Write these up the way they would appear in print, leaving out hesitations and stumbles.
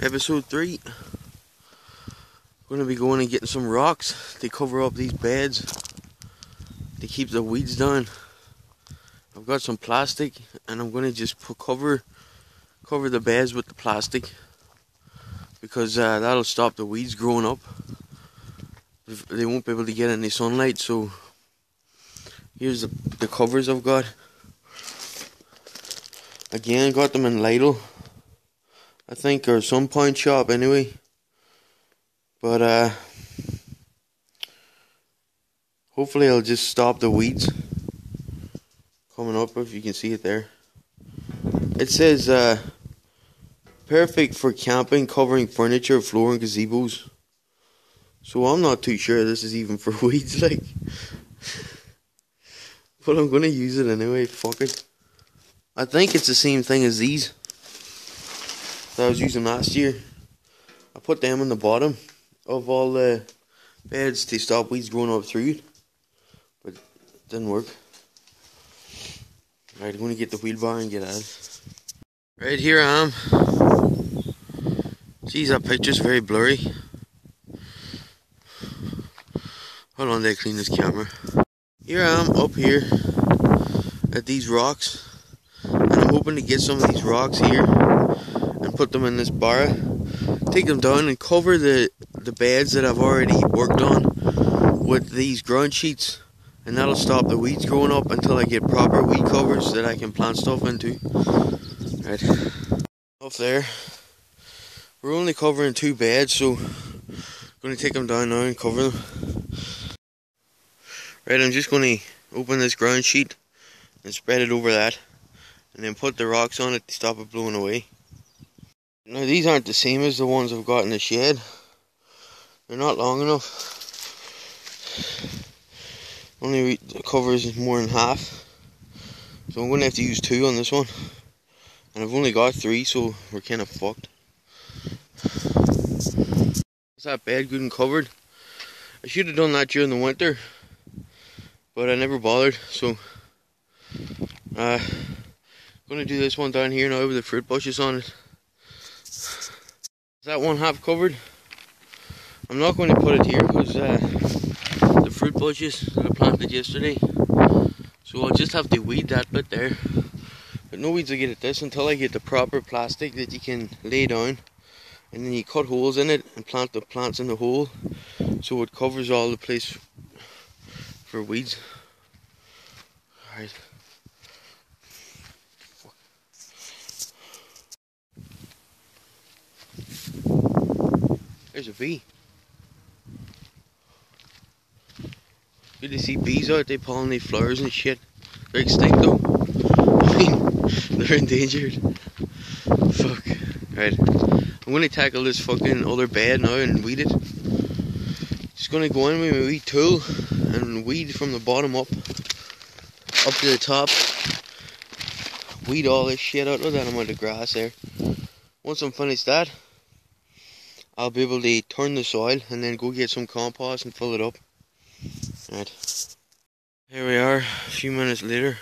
Episode 3. We're going to be going and getting some rocks to cover up these beds to keep the weeds down. I've got some plastic and I'm going to just cover the beds with the plastic because that'll stop the weeds growing up. They won't be able to get any sunlight. So here's the covers I've got. Again, got them in Lidl, I think, or some pawn shop anyway. But hopefully I'll just stop the weeds coming up, if you can see it there. It says perfect for camping, covering furniture, floor and gazebos. So I'm not too sure this is even for weeds, like. But I'm gonna use it anyway, fuck it. I think it's the same thing as these that I was using last year. I put them in the bottom of all the beds to stop weeds growing up through it, but it didn't work. Right, I'm gonna get the wheelbarrow and get out. Right, here I am. Jeez, that picture's very blurry. Hold on, they clean this camera. Here I am up here at these rocks, and I'm hoping to get some of these rocks here and put them in this barra, take them down and cover the beds that I've already worked on with these ground sheets, and that'll stop the weeds growing up until I get proper weed covers that I can plant stuff into. Right, up there, we're only covering 2 beds, so I'm going to take them down now and cover them. Right, I'm just going to open this ground sheet and spread it over that, and then put the rocks on it to stop it blowing away. Now these aren't the same as the ones I've got in the shed. They're not long enough. Only covers more than half. So I'm going to have to use 2 on this one. And I've only got 3, so we're kind of fucked. Is that bed good and covered? I should have done that during the winter, but I never bothered, so going to do this one down here now with the fruit bushes on it. Is that one half covered? I'm not going to put it here because the fruit bushes that I planted yesterday, so I'll just have to weed that bit there. But no weeds will get at this until I get the proper plastic that you can lay down, and then you cut holes in it and plant the plants in the hole so it covers all the place for weeds. Alright. There's a bee. Good to see bees out there pollinate flowers and shit. They're extinct though. I mean, they're endangered. Fuck. Right. I'm gonna tackle this fucking other bed now and weed it. Just gonna go in with my wee tool and weed from the bottom up to the top. Weed all this shit out of that amount of grass there. Once I'm finished that, I'll be able to turn the soil and then go get some compost and fill it up. Right. Here we are, a few minutes later.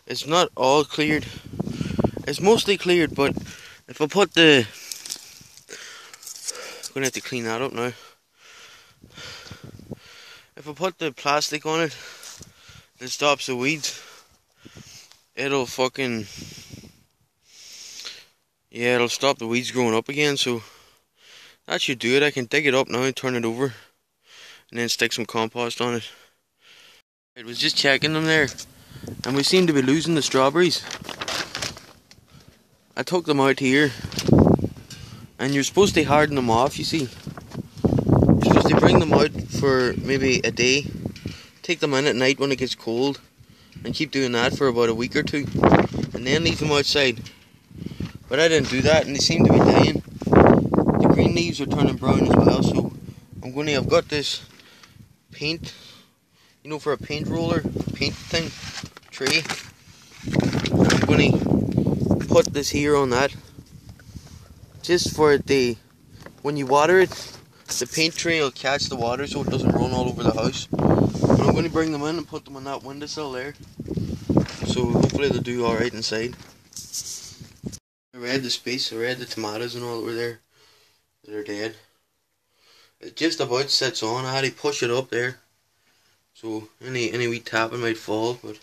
It's not all cleared. It's mostly cleared, but if I put the... I'm gonna have to clean that up now. If I put the plastic on it that stops the weeds, it'll fucking... yeah, it'll stop the weeds growing up again, so that should do it. I can dig it up now and turn it over, and then stick some compost on it. It was just checking them there, and we seem to be losing the strawberries. I took them out here, and you're supposed to harden them off, you see. You're supposed to bring them out for maybe a day, take them in at night when it gets cold, and keep doing that for about a week or 2, and then leave them outside. But I didn't do that, and they seem to be dying. The green leaves are turning brown as well, so I've got this paint, you know, for a paint roller, paint thing, tray. I'm going to put this here on that, just for the, when you water it, the paint tray will catch the water so it doesn't run all over the house. And I'm going to bring them in and put them on that windowsill there, so hopefully they'll do alright inside. I read the space, I read the tomatoes and all that were there. They're dead. It just about sits on. I had to push it up there. So any wee tapping might fall, but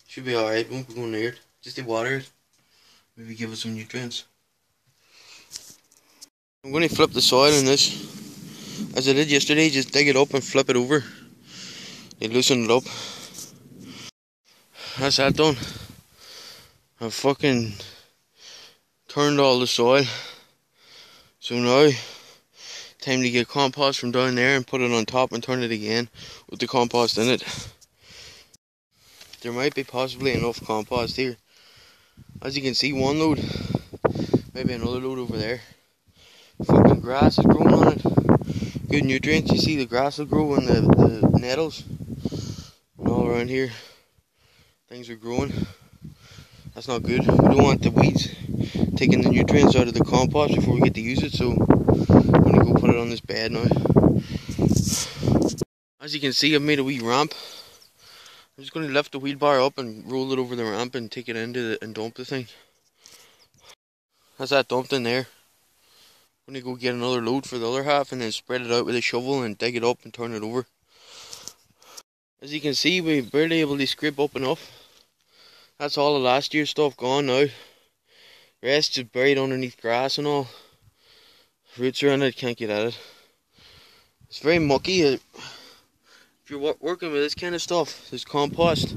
should be alright. Won't be going near it. Just to water it. Maybe give it some nutrients. I'm going to flip the soil in this. As I did yesterday, just dig it up and flip it over. You loosen it up. That's that done. I've fucking turned all the soil. So now, time to get compost from down there and put it on top and turn it again with the compost in it. There might be possibly enough compost here. As you can see, one load, maybe another load over there. Fucking grass is growing on it. Good nutrients. You see the grass will grow and the nettles. And all around here, things are growing. That's not good. We don't want the weeds taking the nutrients out of the compost before we get to use it, so I'm going to go put it on this bed now. As you can see, I've made a wee ramp. I'm just going to lift the wheelbarrow up and roll it over the ramp and take it into and dump the thing. That's that dumped in there. I'm going to go get another load for the other half and then spread it out with a shovel and dig it up and turn it over. As you can see, we're barely able to scrape up enough. That's all the last year's stuff gone now. The rest is buried underneath grass and all. Roots are in it, can't get at it. It's very mucky. If you're working with this kind of stuff, this compost,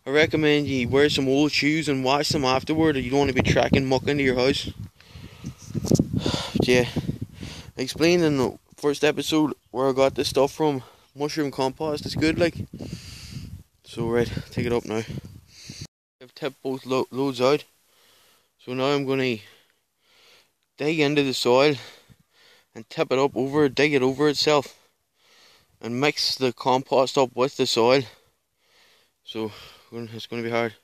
I recommend you wear some old shoes and wash them afterward, or you don't want to be tracking muck into your house. But yeah, I explained in the first episode where I got this stuff from. Mushroom compost is good, like. So right, take it up now. I've tipped both loads out. So now I'm going to dig into the soil and tip it up over, dig it over itself, and mix the compost up with the soil. So it's going to be hard.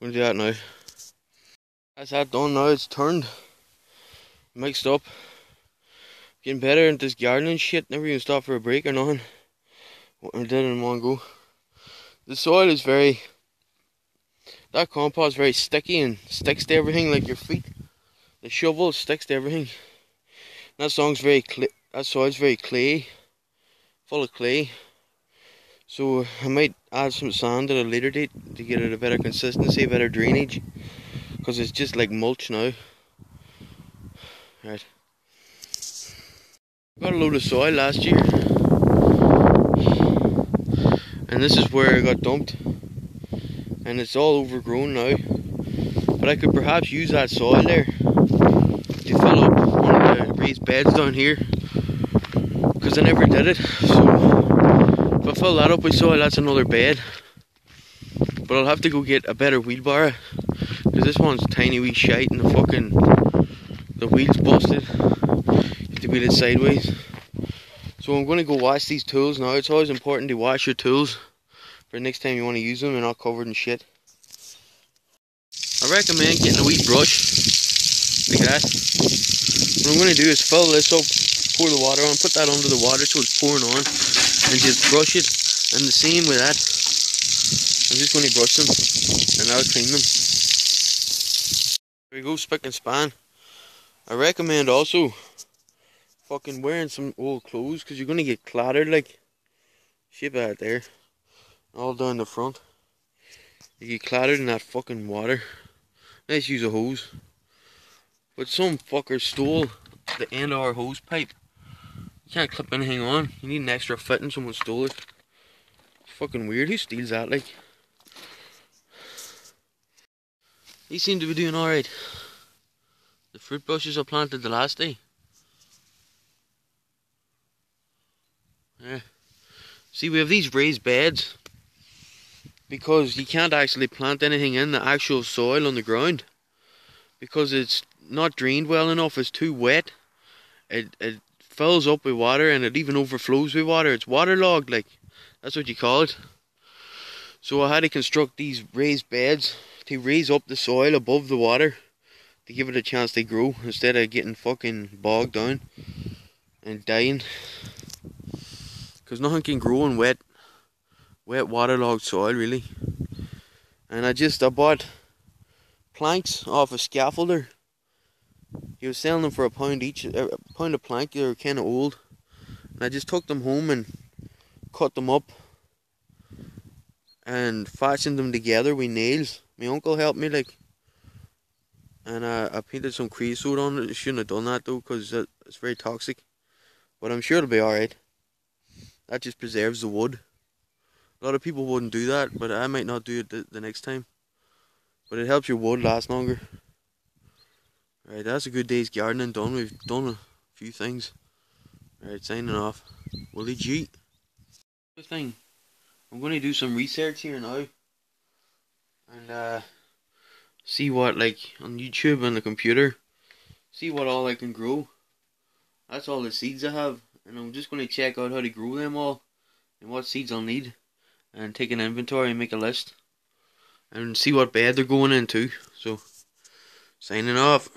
I'm going to do that now. That's that done now. It's turned, mixed up, getting better at this gardening shit. Never even stopped for a break or nothing. I did it in one go. The soil is that compost is very sticky and sticks to everything, like your feet. The shovel sticks to everything. That soil's very clay, full of clay. So I might add some sand at a later date to get it a better consistency, better drainage, because it's just like mulch now. Right. Got a load of soil last year, and this is where I got dumped. And it's all overgrown now, but I could perhaps use that soil there to fill up one of the raised beds down here, because I never did it. So if I fill that up with soil, that's another bed. But I'll have to go get a better wheelbarrow, because this one's tiny wee shite and the wheel's busted. You have to wheel it sideways. So I'm going to go wash these tools now. It's always important to wash your tools for next time you want to use them. They're not covered in shit. I recommend getting a wee brush like that. What I'm going to do is fill this up, pour the water on, put that under the water so it's pouring on, and just brush it. And the same with that. I'm just going to brush them and I'll clean them. There we go, spick and span. I recommend also fucking wearing some old clothes, because you're going to get clattered like shit out there. All down the front. You get clattered in that fucking water. Let's use a hose. But some fucker stole the end of our hose pipe. You can't clip anything on. You need an extra fitting. Someone stole it. It's fucking weird. Who steals that, like? These seem to be doing alright. The fruit bushes I planted the last day. Yeah. See, we have these raised beds because you can't actually plant anything in the actual soil on the ground, because it's not drained well enough. It's too wet. It fills up with water, and it even overflows with water. It's waterlogged, like, that's what you call it. So I had to construct these raised beds to raise up the soil above the water to give it a chance to grow, instead of getting fucking bogged down and dying. Because nothing can grow in wet waterlogged soil, really. And I bought planks off a scaffolder. He was selling them for £1 each, a pound a plank. They were kind of old, and I just took them home and cut them up and fashioned them together with nails. My uncle helped me, like, and I painted some creosote on it. I shouldn't have done that though, because it's very toxic. But I'm sure it'll be alright. That just preserves the wood. A lot of people wouldn't do that, but I might not do it the next time. But it helps your wood last longer. Right, that's a good day's gardening done. We've done a few things. Right, signing off. Willy G. Good thing. I'm going to do some research here now. And see what, like, on YouTube and the computer. See what all I can grow. That's all the seeds I have. And I'm just going to check out how to grow them all. And what seeds I'll need. And take an inventory and make a list. And see what bed they're going into. So, signing off.